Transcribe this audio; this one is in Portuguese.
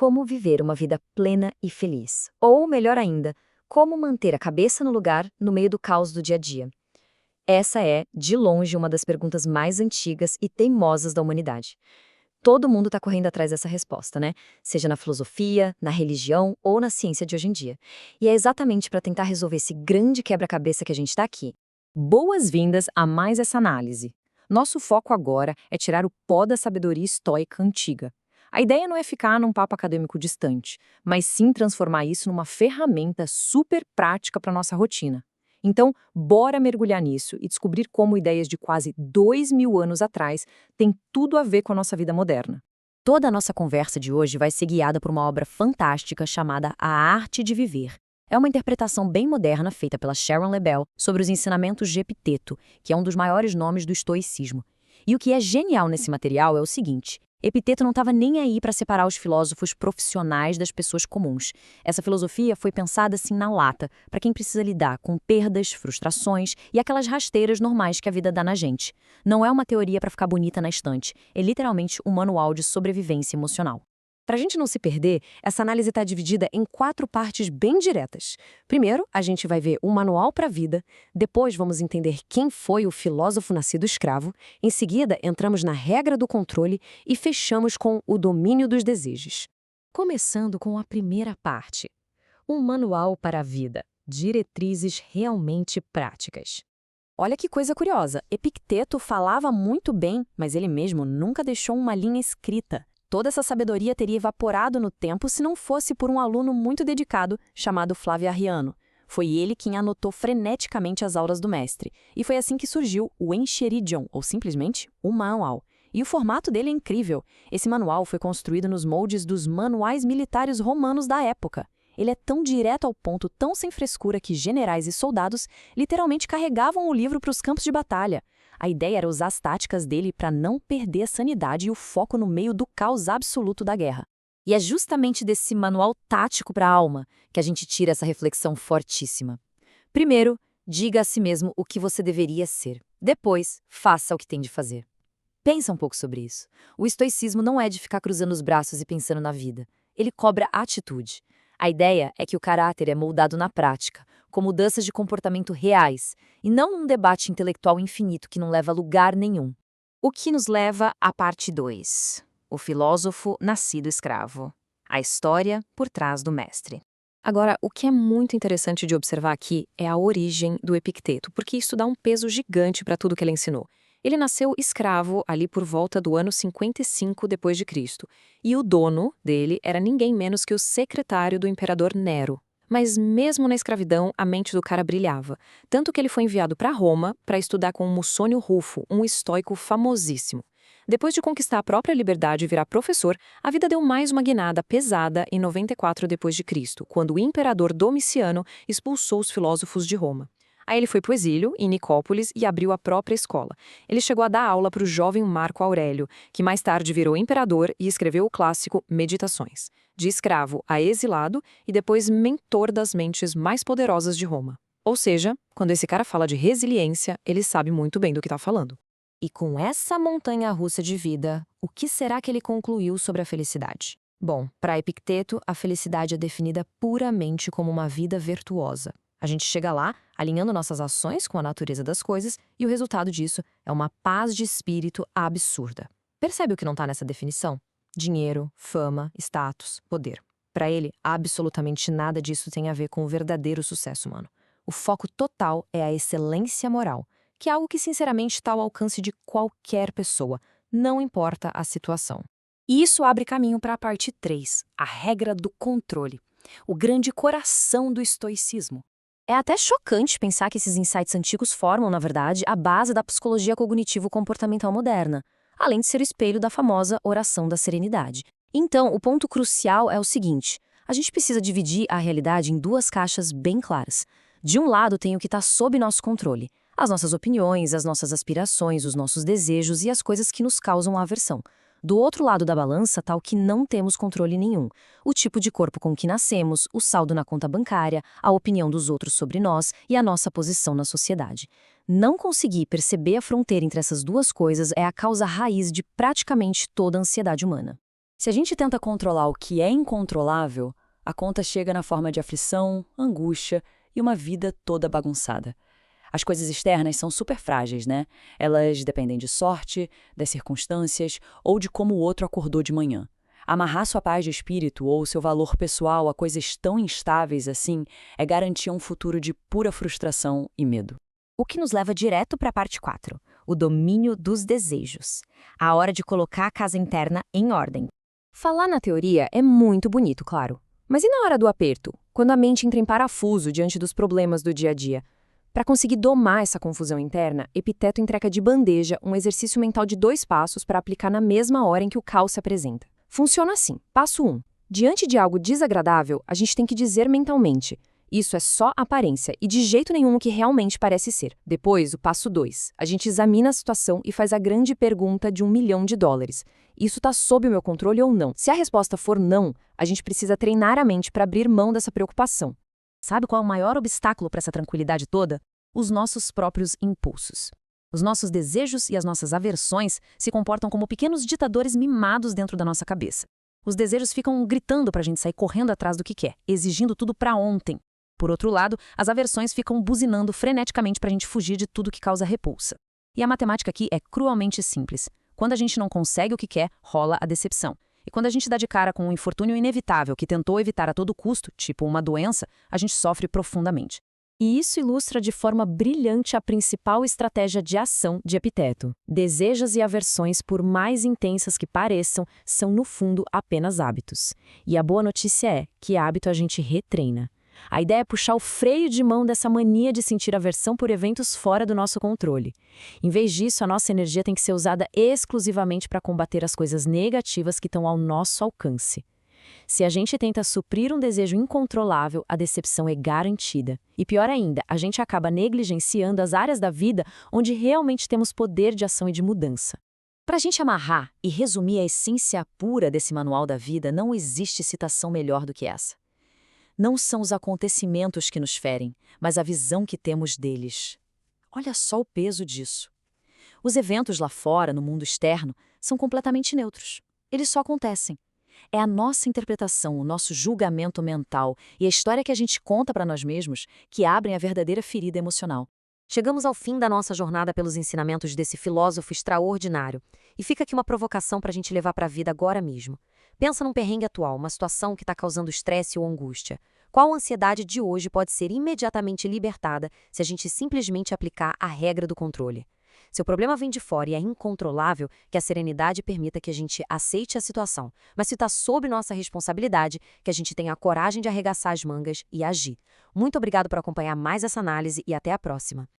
como viver uma vida plena e feliz. Ou, melhor ainda, como manter a cabeça no lugar no meio do caos do dia a dia. Essa é, de longe, uma das perguntas mais antigas e teimosas da humanidade. Todo mundo está correndo atrás dessa resposta, né? Seja na filosofia, na religião ou na ciência de hoje em dia. E é exatamente para tentar resolver esse grande quebra-cabeça que a gente está aqui. Boas-vindas a mais essa análise. Nosso foco agora é tirar o pó da sabedoria estoica antiga. A ideia não é ficar num papo acadêmico distante, mas sim transformar isso numa ferramenta super prática para nossa rotina. Então, bora mergulhar nisso e descobrir como ideias de quase 2000 anos atrás têm tudo a ver com a nossa vida moderna. Toda a nossa conversa de hoje vai ser guiada por uma obra fantástica chamada A Arte de Viver. É uma interpretação bem moderna feita pela Sharon Lebel sobre os ensinamentos de Epiteto, que é um dos maiores nomes do estoicismo. E o que é genial nesse material é o seguinte: Epiteto não estava nem aí para separar os filósofos profissionais das pessoas comuns. Essa filosofia foi pensada assim na lata, para quem precisa lidar com perdas, frustrações e aquelas rasteiras normais que a vida dá na gente. Não é uma teoria para ficar bonita na estante, é literalmente um manual de sobrevivência emocional. Para a gente não se perder, essa análise está dividida em 4 partes bem diretas. Primeiro, a gente vai ver um manual para a vida, depois vamos entender quem foi o filósofo nascido escravo, em seguida entramos na regra do controle e fechamos com o domínio dos desejos. Começando com a primeira parte, um manual para a vida, diretrizes realmente práticas. Olha que coisa curiosa, Epicteto falava muito bem, mas ele mesmo nunca deixou uma linha escrita. Toda essa sabedoria teria evaporado no tempo se não fosse por um aluno muito dedicado chamado Flávio Arriano. Foi ele quem anotou freneticamente as aulas do mestre. E foi assim que surgiu o Enchiridion, ou simplesmente o manual. E o formato dele é incrível. Esse manual foi construído nos moldes dos manuais militares romanos da época. Ele é tão direto ao ponto, tão sem frescura, que generais e soldados literalmente carregavam o livro para os campos de batalha. A ideia era usar as táticas dele para não perder a sanidade e o foco no meio do caos absoluto da guerra. E é justamente desse manual tático para a alma que a gente tira essa reflexão fortíssima. Primeiro, diga a si mesmo o que você deveria ser. Depois, faça o que tem de fazer. Pensa um pouco sobre isso. O estoicismo não é de ficar cruzando os braços e pensando na vida. Ele cobra atitude. A ideia é que o caráter é moldado na prática, com mudanças de comportamento reais, e não num debate intelectual infinito que não leva a lugar nenhum. O que nos leva à parte 2. O filósofo nascido escravo. A história por trás do mestre. Agora, o que é muito interessante de observar aqui é a origem do Epicteto, porque isso dá um peso gigante para tudo que ele ensinou. Ele nasceu escravo ali por volta do ano 55 d.C., e o dono dele era ninguém menos que o secretário do imperador Nero. Mas mesmo na escravidão, a mente do cara brilhava, tanto que ele foi enviado para Roma para estudar com Musônio Rufo, um estoico famosíssimo. Depois de conquistar a própria liberdade e virar professor, a vida deu mais uma guinada pesada em 94 d.C., quando o imperador Domiciano expulsou os filósofos de Roma. Aí ele foi para o exílio, em Nicópolis, e abriu a própria escola. Ele chegou a dar aula para o jovem Marco Aurélio, que mais tarde virou imperador e escreveu o clássico Meditações, de escravo a exilado e depois mentor das mentes mais poderosas de Roma. Ou seja, quando esse cara fala de resiliência, ele sabe muito bem do que está falando. E com essa montanha-russa de vida, o que será que ele concluiu sobre a felicidade? Bom, para Epicteto, a felicidade é definida puramente como uma vida virtuosa. A gente chega lá, alinhando nossas ações com a natureza das coisas, e o resultado disso é uma paz de espírito absurda. Percebe o que não está nessa definição? Dinheiro, fama, status, poder. Para ele, absolutamente nada disso tem a ver com o verdadeiro sucesso humano. O foco total é a excelência moral, que é algo que sinceramente está ao alcance de qualquer pessoa, não importa a situação. E isso abre caminho para a parte 3, a regra do controle, o grande coração do estoicismo. É até chocante pensar que esses insights antigos formam, na verdade, a base da psicologia cognitivo-comportamental moderna, além de ser o espelho da famosa oração da serenidade. Então, o ponto crucial é o seguinte: a gente precisa dividir a realidade em 2 caixas bem claras. De um lado tem o que está sob nosso controle, as nossas opiniões, as nossas aspirações, os nossos desejos e as coisas que nos causam aversão. Do outro lado da balança está o que não temos controle nenhum. O tipo de corpo com que nascemos, o saldo na conta bancária, a opinião dos outros sobre nós e a nossa posição na sociedade. Não conseguir perceber a fronteira entre essas 2 coisas é a causa raiz de praticamente toda a ansiedade humana. Se a gente tenta controlar o que é incontrolável, a conta chega na forma de aflição, angústia e uma vida toda bagunçada. As coisas externas são super frágeis, né? Elas dependem de sorte, das circunstâncias ou de como o outro acordou de manhã. Amarrar sua paz de espírito ou seu valor pessoal a coisas tão instáveis assim é garantir um futuro de pura frustração e medo. O que nos leva direto para a parte 4, o domínio dos desejos. A hora de colocar a casa interna em ordem. Falar na teoria é muito bonito, claro. Mas e na hora do aperto? Quando a mente entra em parafuso diante dos problemas do dia a dia? Para conseguir domar essa confusão interna, Epiteto entrega de bandeja um exercício mental de 2 passos para aplicar na mesma hora em que o caos se apresenta. Funciona assim. Passo 1. Diante de algo desagradável, a gente tem que dizer mentalmente: isso é só aparência e de jeito nenhum o que realmente parece ser. Depois, o passo 2. A gente examina a situação e faz a grande pergunta de $1 milhão. Isso está sob o meu controle ou não? Se a resposta for não, a gente precisa treinar a mente para abrir mão dessa preocupação. Sabe qual é o maior obstáculo para essa tranquilidade toda? Os nossos próprios impulsos. Os nossos desejos e as nossas aversões se comportam como pequenos ditadores mimados dentro da nossa cabeça. Os desejos ficam gritando para a gente sair correndo atrás do que quer, exigindo tudo para ontem. Por outro lado, as aversões ficam buzinando freneticamente para a gente fugir de tudo que causa repulsa. E a matemática aqui é cruelmente simples. Quando a gente não consegue o que quer, rola a decepção. E quando a gente dá de cara com um infortúnio inevitável que tentou evitar a todo custo, tipo uma doença, a gente sofre profundamente. E isso ilustra de forma brilhante a principal estratégia de ação de Epiteto. Desejos e aversões, por mais intensas que pareçam, são no fundo apenas hábitos. E a boa notícia é que hábito a gente retreina. A ideia é puxar o freio de mão dessa mania de sentir aversão por eventos fora do nosso controle. Em vez disso, a nossa energia tem que ser usada exclusivamente para combater as coisas negativas que estão ao nosso alcance. Se a gente tenta suprir um desejo incontrolável, a decepção é garantida. E pior ainda, a gente acaba negligenciando as áreas da vida onde realmente temos poder de ação e de mudança. Para a gente amarrar e resumir a essência pura desse manual da vida, não existe citação melhor do que essa. Não são os acontecimentos que nos ferem, mas a visão que temos deles. Olha só o peso disso. Os eventos lá fora, no mundo externo, são completamente neutros. Eles só acontecem. É a nossa interpretação, o nosso julgamento mental e a história que a gente conta para nós mesmos que abrem a verdadeira ferida emocional. Chegamos ao fim da nossa jornada pelos ensinamentos desse filósofo extraordinário. E fica aqui uma provocação para a gente levar para a vida agora mesmo. Pensa num perrengue atual, uma situação que está causando estresse ou angústia. Qual ansiedade de hoje pode ser imediatamente libertada se a gente simplesmente aplicar a regra do controle? Se o problema vem de fora e é incontrolável, que a serenidade permita que a gente aceite a situação. Mas se está sob nossa responsabilidade, que a gente tenha a coragem de arregaçar as mangas e agir. Muito obrigado por acompanhar mais essa análise e até a próxima.